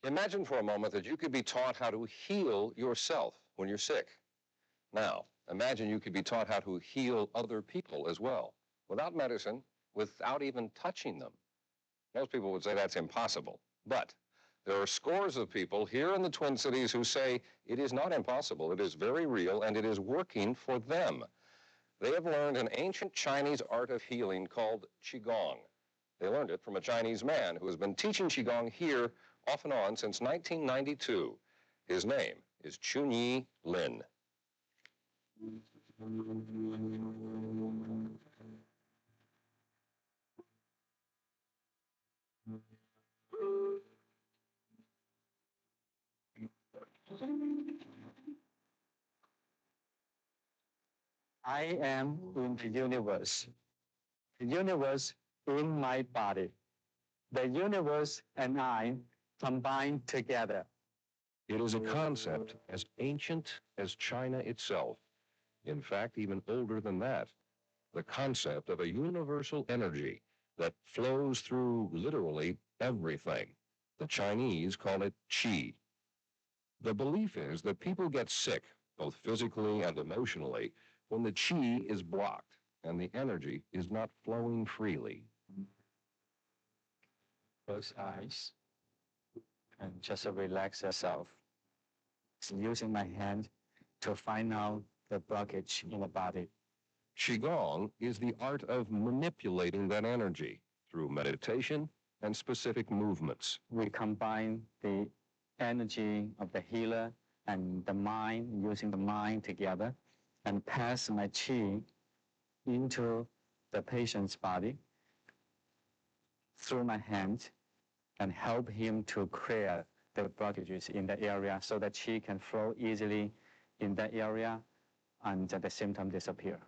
Imagine for a moment that you could be taught how to heal yourself when you're sick. Now, imagine you could be taught how to heal other people as well, without medicine, without even touching them. Most people would say that's impossible, but there are scores of people here in the Twin Cities who say it is not impossible, it is very real, and it is working for them. They have learned an ancient Chinese art of healing called Qigong. They learned it from a Chinese man who has been teaching Qigong here off and on since 1992. His name is Chunyi Lin. I am in the universe in my body. The universe and I combine together. It is a concept as ancient as China itself. In fact, even older than that. The concept of a universal energy that flows through literally everything. The Chinese call it qi. The belief is that people get sick, both physically and emotionally, when the qi is blocked and the energy is not flowing freely. Close eyes and just relax yourself. Using my hand to find out the blockage in the body. Qigong is the art of manipulating that energy through meditation and specific movements. We combine the energy of the healer and the mind, using the mind together, and pass my qi into the patient's body through my hand and help him to clear the blockages in the area so that qi can flow easily in that area and the symptom disappear.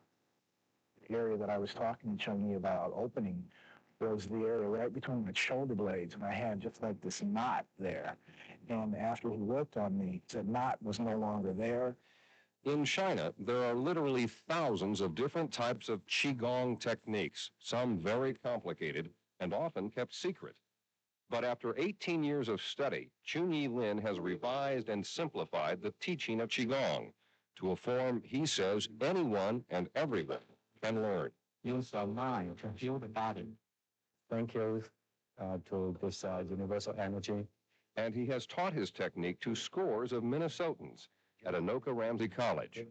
The area that I was talking to Chunyi about opening was the area right between my shoulder blades, and I had just like this knot there. And after he worked on me, the knot was no longer there. In China, there are literally thousands of different types of Qigong techniques, some very complicated and often kept secret. But after 18 years of study, Chunyi Lin has revised and simplified the teaching of Qigong to a form he says anyone and everyone can learn. Use the mind to heal the body. Thank you to this universal energy. And he has taught his technique to scores of Minnesotans at Anoka Ramsey College.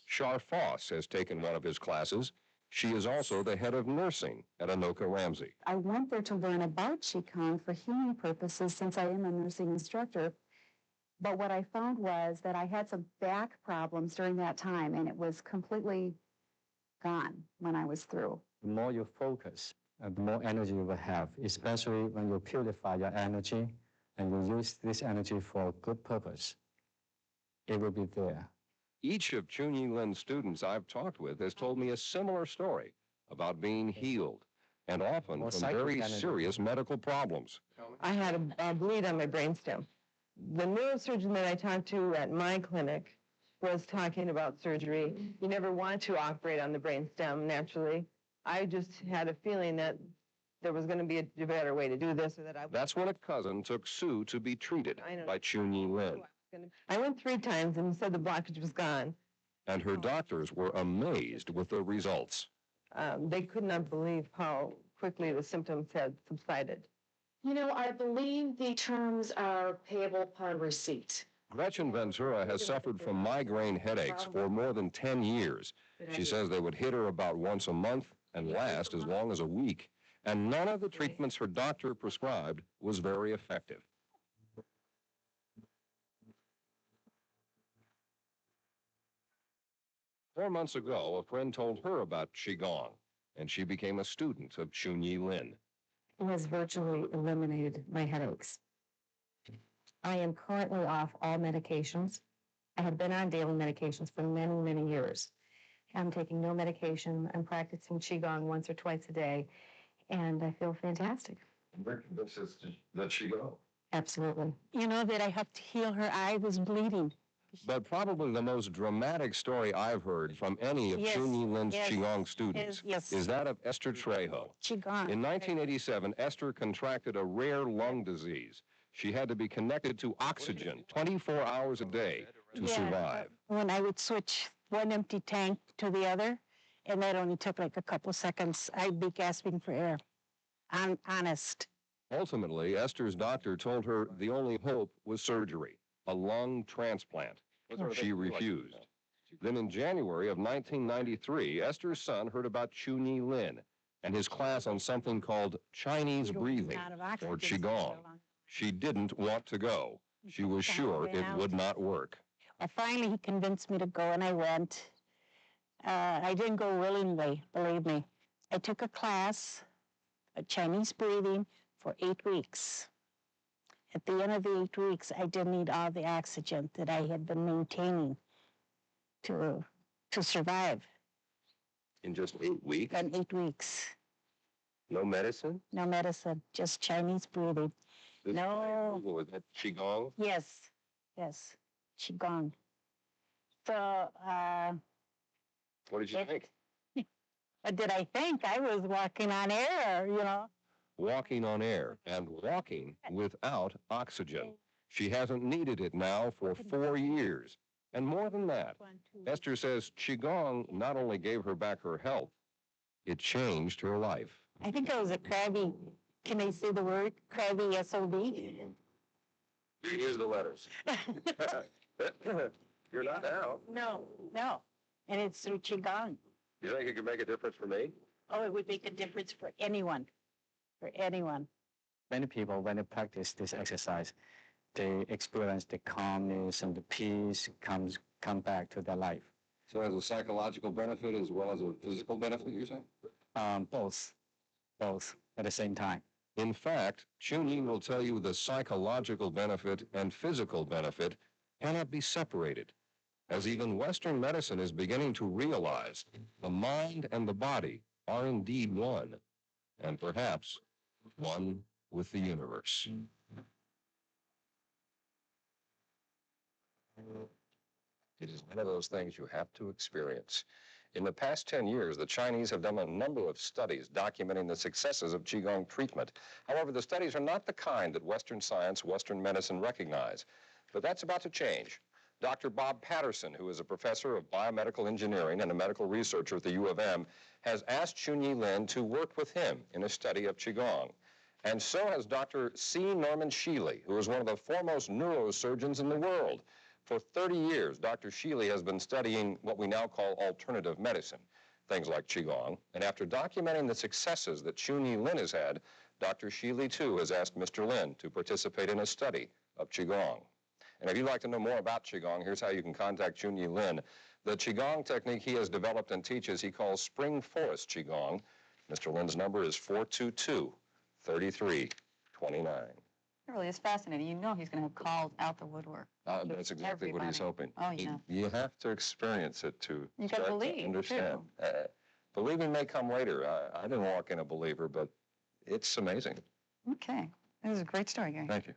Char Foss has taken one of his classes. She is also the head of nursing at Anoka Ramsey. I went there to learn about Qigong for healing purposes since I am a nursing instructor. But what I found was that I had some back problems during that time, and it was completely gone when I was through. The more you focus, the more energy you will have, especially when you purify your energy and you use this energy for a good purpose. It will be there. Each of Chunyi Lin's students I've talked with has told me a similar story about being healed, and often from very serious medical problems. I had a bleed on my brainstem. The neurosurgeon that I talked to at my clinic was talking about surgery. You never want to operate on the brainstem naturally. I just had a feeling that there was going to be a better way to do this. Or that That's when a cousin took Sue to be treated by Chunyi Lin. I went 3 times and said the blockage was gone. And her doctors were amazed with the results. They could not believe how quickly the symptoms had subsided. You know, I believe the terms are payable upon receipt. Gretchen Ventura has suffered from migraine headaches for more than 10 years. She says they would hit her about once a month and last as long as a week. And none of the treatments her doctor prescribed was very effective. Four months ago, a friend told her about Qigong, and she became a student of Chunyi Lin. It has virtually eliminated my headaches. I am currently off all medications. I have been on daily medications for many, many years. I'm taking no medication. I'm practicing Qigong once or twice a day, and I feel fantastic. Where can this that she go? Absolutely. You know that I helped heal her eye was bleeding. But probably the most dramatic story I've heard from any of Chunyi Lin's Qigong students is that of Esther Trejo. Qigong. In 1987, Esther contracted a rare lung disease. She had to be connected to oxygen 24 hours a day to survive. When I would switch one empty tank to the other, and that only took like a couple seconds, I'd be gasping for air. I'm honest. Ultimately, Esther's doctor told her the only hope was surgery, a lung transplant. She refused. Then in January of 1993, Esther's son heard about Chunyi Lin and his class on something called Chinese breathing, or Qigong. She didn't want to go. She was sure it would not work. Well, finally, he convinced me to go, and I went. I didn't go willingly, believe me. I took a class, a Chinese breathing, for 8 weeks. At the end of the 8 weeks, I didn't need all the oxygen that I had been maintaining to survive. In just 8 weeks? In 8 weeks. No medicine? No medicine, just Chinese breathing. No. Was that Qigong? Yes, Qigong. So, What did you think? what did I think? I was walking on air, you know. Walking on air and walking without oxygen. She hasn't needed it now for 4 years. And more than that, Esther says Qigong not only gave her back her health, it changed her life. I think I was a crabby, can I say the word? Crabby SOB. Use the letters. You're not now. No. And it's through Qigong. You think it could make a difference for me? Oh, it would make a difference for anyone. For anyone. Many people, when they practice this exercise, they experience the calmness and the peace come back to their life. So as a psychological benefit as well as a physical benefit, you're saying? Both at the same time. In fact, Chunyi will tell you the psychological benefit and physical benefit cannot be separated, as even Western medicine is beginning to realize the mind and the body are indeed one, and perhaps one with the universe. It is one of those things you have to experience. In the past 10 years, the Chinese have done a number of studies documenting the successes of Qigong treatment. However, the studies are not the kind that Western science, Western medicine recognize. But that's about to change. Dr. Bob Patterson, who is a professor of biomedical engineering and a medical researcher at the U of M, has asked Chunyi Lin to work with him in a study of Qigong. And so has Dr. C. Norman Sheely, who is one of the foremost neurosurgeons in the world. For 30 years, Dr. Sheely has been studying what we now call alternative medicine, things like Qigong. And after documenting the successes that Chunyi Lin has had, Dr. Sheely, too, has asked Mr. Lin to participate in a study of Qigong. And if you'd like to know more about Qigong, here's how you can contact Chunyi Lin. The Qigong technique he has developed and teaches, he calls Spring Forest Qigong. Mr. Lin's number is 422-3329. It really is fascinating. You know he's going to have calls out the woodwork. That's exactly what he's hoping. Oh, yeah. You have to experience it to You got to believe, understand. Believing may come later. I didn't walk in a believer, but it's amazing. Okay. This is a great story, Gary. Thank you.